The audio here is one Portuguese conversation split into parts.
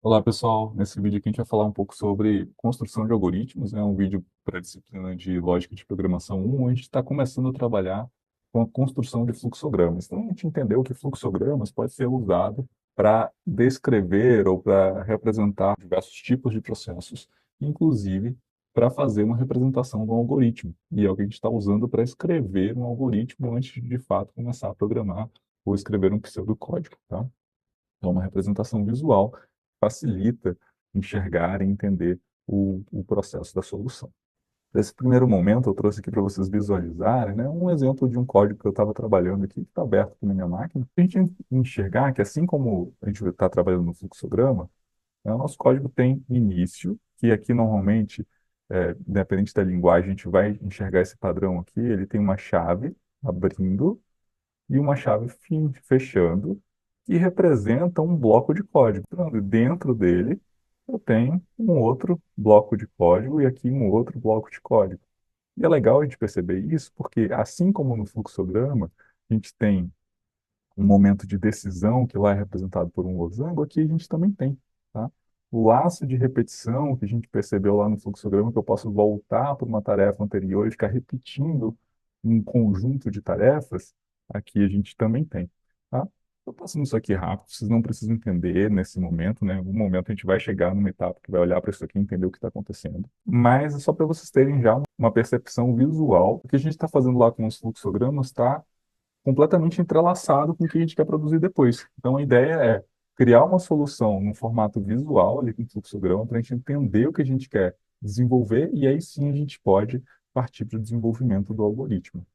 Olá pessoal, nesse vídeo aqui a gente vai falar um pouco sobre construção de algoritmos, né? Um vídeo para a disciplina de Lógica de Programação 1, onde a gente está começando a trabalhar com a construção de fluxogramas. Então a gente entendeu que fluxogramas pode ser usado para descrever ou para representar diversos tipos de processos, inclusive para fazer uma representação de um algoritmo. E é o que a gente está usando para escrever um algoritmo antes de fato começar a programar ou escrever um pseudocódigo, tá? Então, uma representação visual facilita enxergar e entender o processo da solução. Nesse primeiro momento, eu trouxe aqui para vocês visualizarem, né, um exemplo de um código que eu estava trabalhando aqui, que está aberto aqui na minha máquina. A gente enxergar que, assim como a gente está trabalhando no fluxograma, né, o nosso código tem início, que aqui normalmente, independente da linguagem, a gente vai enxergar esse padrão aqui. Ele tem uma chave abrindo e uma chave fechando, que representa um bloco de código. Então, dentro dele, eu tenho um outro bloco de código e aqui um outro bloco de código. E é legal a gente perceber isso, porque assim como no fluxograma, a gente tem um momento de decisão que lá é representado por um losango, aqui a gente também tem, tá? O laço de repetição que a gente percebeu lá no fluxograma, que eu posso voltar para uma tarefa anterior e ficar repetindo um conjunto de tarefas, aqui a gente também tem, tá? Estou passando isso aqui rápido, vocês não precisam entender nesse momento, né? Em algum momento a gente vai chegar numa etapa que vai olhar para isso aqui e entender o que está acontecendo. Mas é só para vocês terem já uma percepção visual. O que a gente está fazendo lá com os fluxogramas está completamente entrelaçado com o que a gente quer produzir depois. Então, a ideia é criar uma solução no formato visual, ali com fluxograma, para a gente entender o que a gente quer desenvolver, e aí sim a gente pode partir para o desenvolvimento do algoritmo.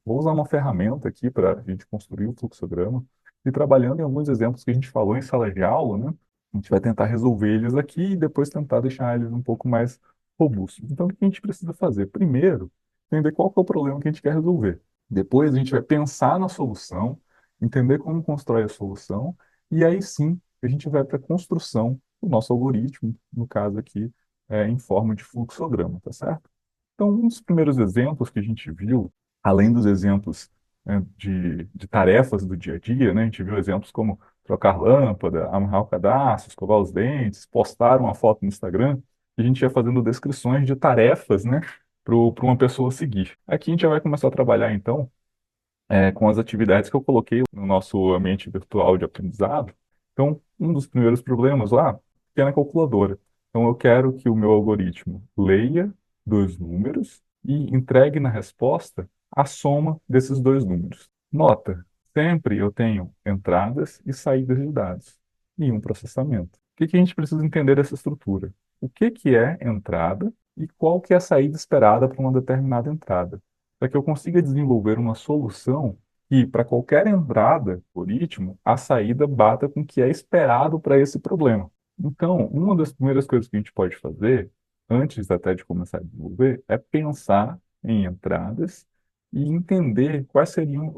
Vou usar uma ferramenta aqui para a gente construir o fluxograma, e trabalhando em alguns exemplos que a gente falou em sala de aula, né? A gente vai tentar resolver eles aqui e depois tentar deixar eles um pouco mais robustos. Então, o que a gente precisa fazer? Primeiro, entender qual que é o problema que a gente quer resolver. Depois, a gente vai pensar na solução, entender como constrói a solução, e aí sim, a gente vai para a construção do nosso algoritmo, no caso aqui, em forma de fluxograma, tá certo? Então, um dos primeiros exemplos que a gente viu, além dos exemplos, né, de tarefas do dia a dia, né, a gente viu exemplos como trocar lâmpada, amarrar o cadastro, escovar os dentes, postar uma foto no Instagram, e a gente ia fazendo descrições de tarefas, né, para uma pessoa seguir. Aqui a gente já vai começar a trabalhar, então, com as atividades que eu coloquei no nosso ambiente virtual de aprendizado. Então, um dos primeiros problemas lá é na calculadora. Então, eu quero que o meu algoritmo leia dois números e entregue na resposta a soma desses dois números. Nota, sempre eu tenho entradas e saídas de dados e um processamento. O que que a gente precisa entender dessa estrutura? O que que é entrada e qual que é a saída esperada para uma determinada entrada? Para que eu consiga desenvolver uma solução que, para qualquer entrada do algoritmo, a saída bata com o que é esperado para esse problema. Então, uma das primeiras coisas que a gente pode fazer, antes até de começar a desenvolver, é pensar em entradas e entender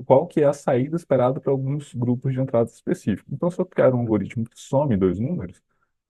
qual que é a saída esperada para alguns grupos de entradas específicos. Então, se eu quero um algoritmo que some dois números,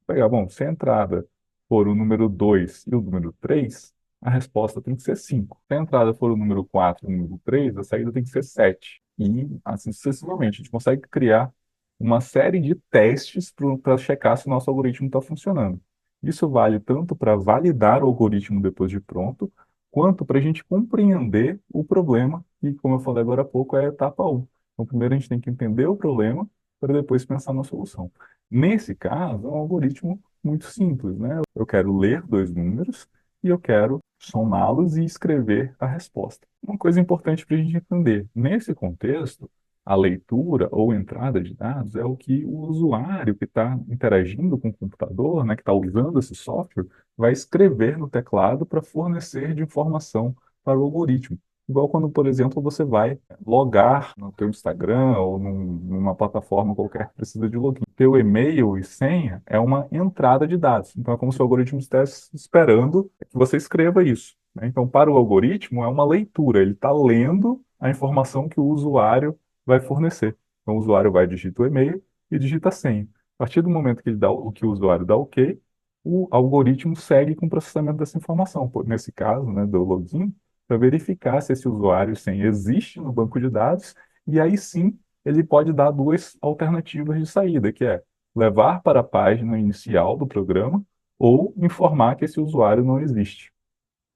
pegar, bom, se a entrada for o número 2 e o número 3, a resposta tem que ser 5. Se a entrada for o número 4 e o número 3, a saída tem que ser 7. E assim sucessivamente. A gente consegue criar uma série de testes para checar se o nosso algoritmo está funcionando. Isso vale tanto para validar o algoritmo depois de pronto, quanto para a gente compreender o problema, que, como eu falei agora há pouco, é a etapa 1. Então, primeiro a gente tem que entender o problema, para depois pensar na solução. Nesse caso, é um algoritmo muito simples, né? Eu quero ler dois números e eu quero somá-los e escrever a resposta. Uma coisa importante para a gente entender, nesse contexto, a leitura ou entrada de dados é o que o usuário que está interagindo com o computador, né, que está usando esse software, vai escrever no teclado para fornecer de informação para o algoritmo. Igual quando, por exemplo, você vai logar no teu Instagram ou numa plataforma qualquer que precisa de login. Teu e-mail e senha é uma entrada de dados. Então, é como se o algoritmo estivesse esperando que você escreva isso, né? Então, para o algoritmo, é uma leitura. Ele está lendo a informação que o usuário vai fornecer. Então, o usuário vai digitar o e-mail e digita a senha. A partir do momento que ele dá o que o usuário dá OK, o algoritmo segue com o processamento dessa informação. Nesse caso, né, do login, para verificar se esse usuário sem existe no banco de dados, e aí sim ele pode dar duas alternativas de saída, que é levar para a página inicial do programa ou informar que esse usuário não existe.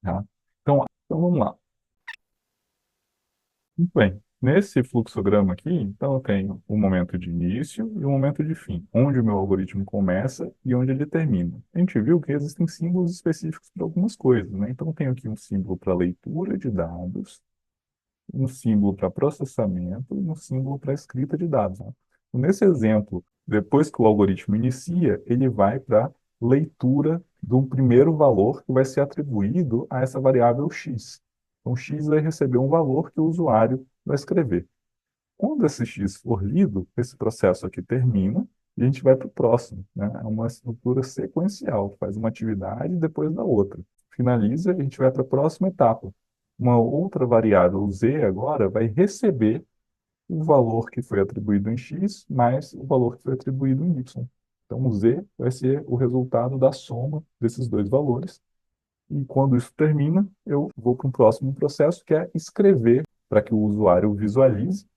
Tá? Então vamos lá. Muito bem. Nesse fluxograma aqui, então eu tenho um momento de início e um momento de fim, onde o meu algoritmo começa e onde ele termina. A gente viu que existem símbolos específicos para algumas coisas, né? Então eu tenho aqui um símbolo para leitura de dados, um símbolo para processamento e um símbolo para escrita de dados, né? Então, nesse exemplo, depois que o algoritmo inicia, ele vai para leitura do primeiro valor que vai ser atribuído a essa variável x. Então, x vai receber um valor que o usuário vai escrever. Quando esse x for lido, esse processo aqui termina e a gente vai para o próximo, né? É uma estrutura sequencial, faz uma atividade depois da outra. Finaliza, a gente vai para a próxima etapa. Uma outra variável z agora vai receber o valor que foi atribuído em x mais o valor que foi atribuído em y. Então, o z vai ser o resultado da soma desses dois valores. E quando isso termina, eu vou para um próximo processo, que é escrever para que o usuário visualize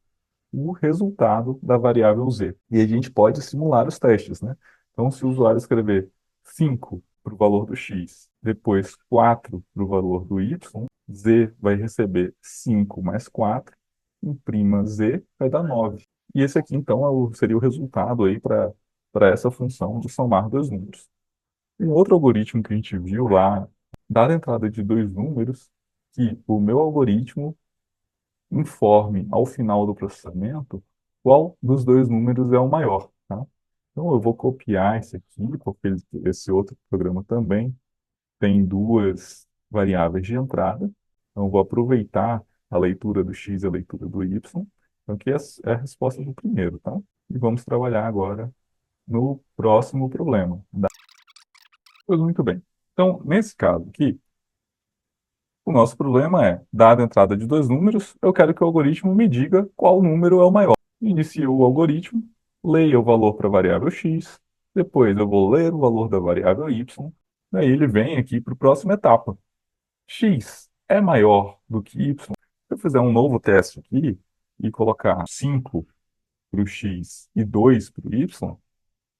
o resultado da variável z. E a gente pode simular os testes, né? Então, se o usuário escrever 5 para o valor do x, depois 4 para o valor do y, z vai receber 5 mais 4, imprima z, vai dar 9. E esse aqui, então, seria o resultado aí para essa função de somar dois números. Um outro algoritmo que a gente viu lá, dada a entrada de dois números, que o meu algoritmo informe ao final do processamento qual dos dois números é o maior, tá? Então eu vou copiar esse aqui, porque esse outro programa também tem duas variáveis de entrada. Então eu vou aproveitar a leitura do x e a leitura do y. Então aqui é a resposta do primeiro, tá? E vamos trabalhar agora no próximo problema. Pois muito bem. Então, nesse caso aqui, o nosso problema é, dada a entrada de dois números, eu quero que o algoritmo me diga qual número é o maior. Inicio o algoritmo, leia o valor para a variável x, depois eu vou ler o valor da variável y, daí ele vem aqui para a próxima etapa. X é maior do que y. Se eu fizer um novo teste aqui e colocar 5 para o x e 2 para o y,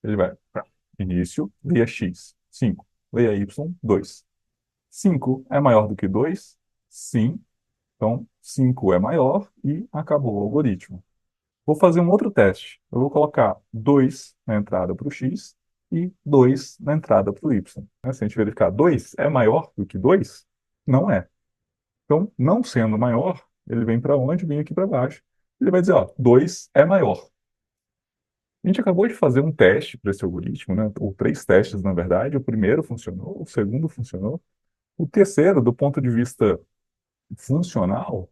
ele vai para início, leia x, 5, leia y, 2. 5 é maior do que 2? Sim. Então, 5 é maior e acabou o algoritmo. Vou fazer um outro teste. Eu vou colocar 2 na entrada para o x e 2 na entrada para o y. Se a gente verificar 2 é maior do que 2, não é. Então, não sendo maior, ele vem para onde? Vem aqui para baixo. Ele vai dizer, ó, 2 é maior. A gente acabou de fazer um teste para esse algoritmo, né? Ou três testes, na verdade. O primeiro funcionou, o segundo funcionou. O terceiro, do ponto de vista funcional,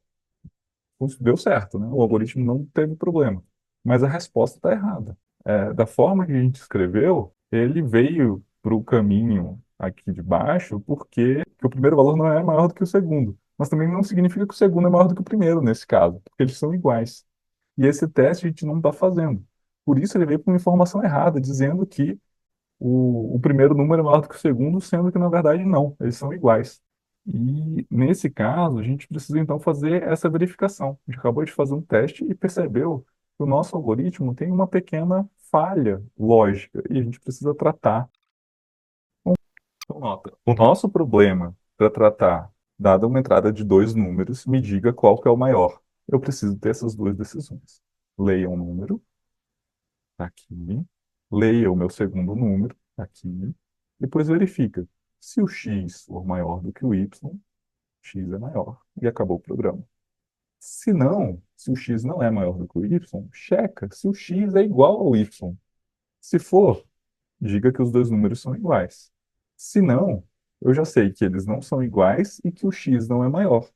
deu certo, né? O algoritmo não teve problema. Mas a resposta está errada. Da forma que a gente escreveu, ele veio para o caminho aqui de baixo porque o primeiro valor não é maior do que o segundo. Mas também não significa que o segundo é maior do que o primeiro, nesse caso, porque eles são iguais. E esse teste a gente não está fazendo. Por isso ele veio com uma informação errada, dizendo que o primeiro número é maior do que o segundo, sendo que na verdade não, eles são iguais. E nesse caso, a gente precisa então fazer essa verificação. A gente acabou de fazer um teste e percebeu que o nosso algoritmo tem uma pequena falha lógica e a gente precisa tratar. Então, nota, o nosso problema para tratar, dada uma entrada de dois números, me diga qual que é o maior. Eu preciso ter essas duas decisões. Leia um número, tá aqui. Leia o meu segundo número, tá aqui. Depois verifica. Se o x for maior do que o y, x é maior. E acabou o programa. Se não, se o x não é maior do que o y, checa se o x é igual ao y. Se for, diga que os dois números são iguais. Se não, eu já sei que eles não são iguais e que o x não é maior.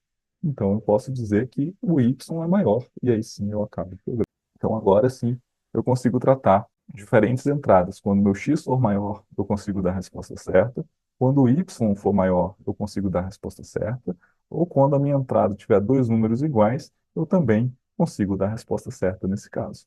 Então eu posso dizer que o y é maior. E aí sim eu acabo o programa. Então agora sim eu consigo tratar diferentes entradas. Quando meu x for maior, eu consigo dar a resposta certa. Quando o y for maior, eu consigo dar a resposta certa. Ou quando a minha entrada tiver dois números iguais, eu também consigo dar a resposta certa nesse caso.